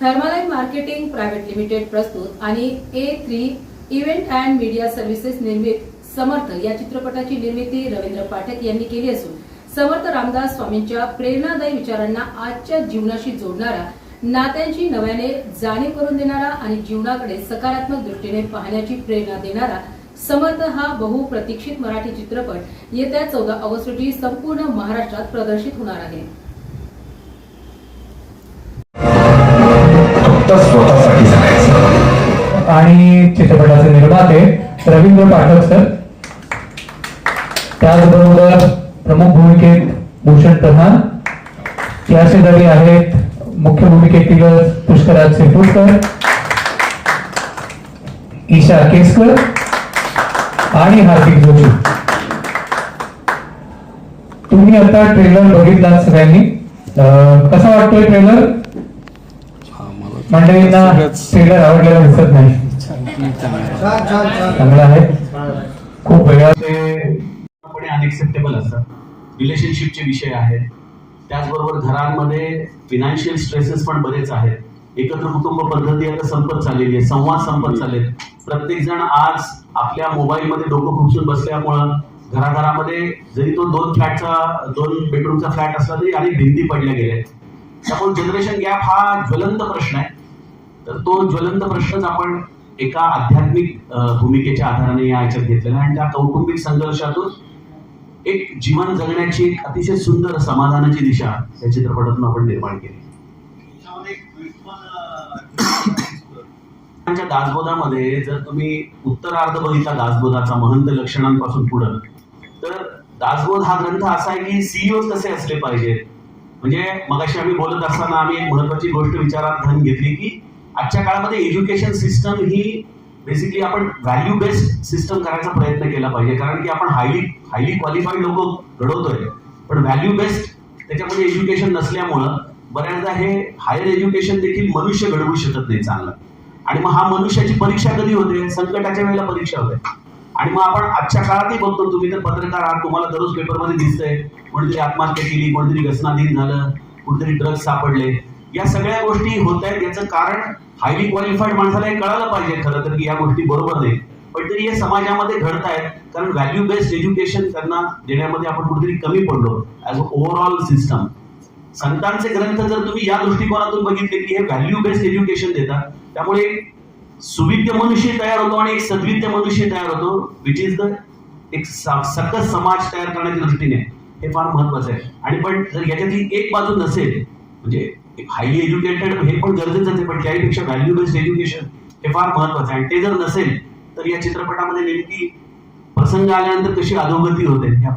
थर्मालाईन marketing private limited प्रस्तुत आणि A3 event and media services निर्मित समर्थ या चित्रपटाची निर्मिती रवींद्र पाठक यांनी केली असून समर्थ रामदास स्वामींच्या प्रेरणादायी विचारांना आजच्या जीवनाशी जोडणारा, नात्यांची नव्याने जाणीव करून देणारा आणि जीवनाकडे सकारात्मक दृष्टीने पाहण्याची प्रेरणा देणारा समर्थ हा बहुप्रतीक्षित मराठी चित्रपट येत्या 14 ऑगस्ट रोजी संपूर्ण महाराष्ट्रात प्रदर्शित होणार आहे. स्वतःसाठी जगायचं. आणि चित्रपटाचे निर्माते रवींद्र पाठक सर, त्याचबरोबर प्रमुख भूमिकेत भूषण प्रधान, त्या शेजारी आहेत मुख्य भूमिकेतील पुष्कराज सिरपुरकर, ईशा केसकर आणि हार्दिक जोशी. तुम्ही आता ट्रेलर बघितला सगळ्यांनी, कसा वाटतोय ट्रेलर? मंडळींना ट्रेलर आवडलेला दिसत नाही. चांगला आहे, खूप वेगळा. ते अनएक्सेप्टेबल असतात. रिलेशनशिपचे विषय आहेत, त्याचबरोबर घरांमध्ये फिनान्शियल स्ट्रेसेस पण बरेच आहेत. एकत्र कुटुंब पद्धती आता संपत चाललेली आहे, संवाद संपत चाललेत. प्रत्येक जण आज आपल्या मोबाईलमध्ये डोकं खुपसून बसल्यामुळं घराघरामध्ये जरी तो 2 बेडरूमचा फ्लॅट असला तरी आणि भिंती पडल्या गेल्या. त्यामुळे जनरेशन गॅप हा ज्वलंत प्रश्न आहे. तर तो ज्वलंत प्रश्नच आपण एका आध्यात्मिक भूमिकेच्या आधाराने या याच्यात घेतलेला आहे आणि त्या कौटुंबिक संघर्षातून एक जीवन जगण्याची एक अतिशय सुंदर समाधानाची दिशा या चित्रपटातून आपण निर्माण केली. दासबोधामध्ये जर तुम्ही उत्तरार्ध बघितला दासबोधाचा महंत लक्षणांपासून पुढं, तर दासबोध हा ग्रंथ असा आहे की सीईओ कसे असले पाहिजेत. म्हणजे मगाशी आम्ही बोलत असताना आम्ही एक महत्वाची गोष्ट विचारात घेऊन घेतली की आजच्या काळामध्ये एज्युकेशन सिस्टम ही बेसिकली आपण व्हॅल्यू बेस्ड सिस्टम करायचा प्रयत्न केला पाहिजे. कारण की आपण हायली क्वालिफाईड लोक घडवतोय, पण व्हॅल्यू बेस्ड त्याच्यामध्ये एज्युकेशन नसल्यामुळं बऱ्याचदा हे हायर एज्युकेशन देखील मनुष्य घडवू शकत नाही चांगलं. आणि मग हा मनुष्याची परीक्षा कधी होते? संकटाच्या वेळेला परीक्षा होते. आणि मग आपण आजच्या काळातही बघतो, तुम्ही तर पत्रकार आहात, तुम्हाला दररोज पेपरमध्ये दिसतंय कोणतरी आत्महत्या केली, कोणतरी व्यसनाधीन झालं, कुठेतरी ड्रग्ज सापडले. या सगळ्या गोष्टी होत आहेत. याचं कारण हायली क्वालिफाईड माणसाला हे कळालं पाहिजे खरं तर की या गोष्टी बरोबर नाही, पण तरी हे समाजामध्ये घडत आहेत. कारण व्हॅल्यू बेस्ड एज्युकेशन त्यांना देण्यामध्ये आपण कुठेतरी कमी पडलो ऍज अ ओव्हरऑल सिस्टम. संतांचे ग्रंथ जर तुम्ही या दृष्टिकोनातून बघितले की हे व्हॅल्यू बेस्ड एज्युकेशन देतात, त्यामुळे सुविद्य मनुष्य तयार होतो आणि एक सद्विद्य मनुष्य तयार होतो, विच इज द एक सकस समाज तयार करण्याच्या दृष्टीने हे फार महत्वाचं आहे. आणि पण जर याच्यातली एक बाजू नसेल, म्हणजे एक हायली एज्युकेटेड हे पण गरजेचं आहे, पण त्याहीपेक्षा व्हॅल्यू बेस्ड एज्युकेशन हे फार महत्वाचं आहे. आणि ते जर नसेल तर या चित्रपटामध्ये नेमकी प्रसंग आल्यानंतर कशी अधोगती होते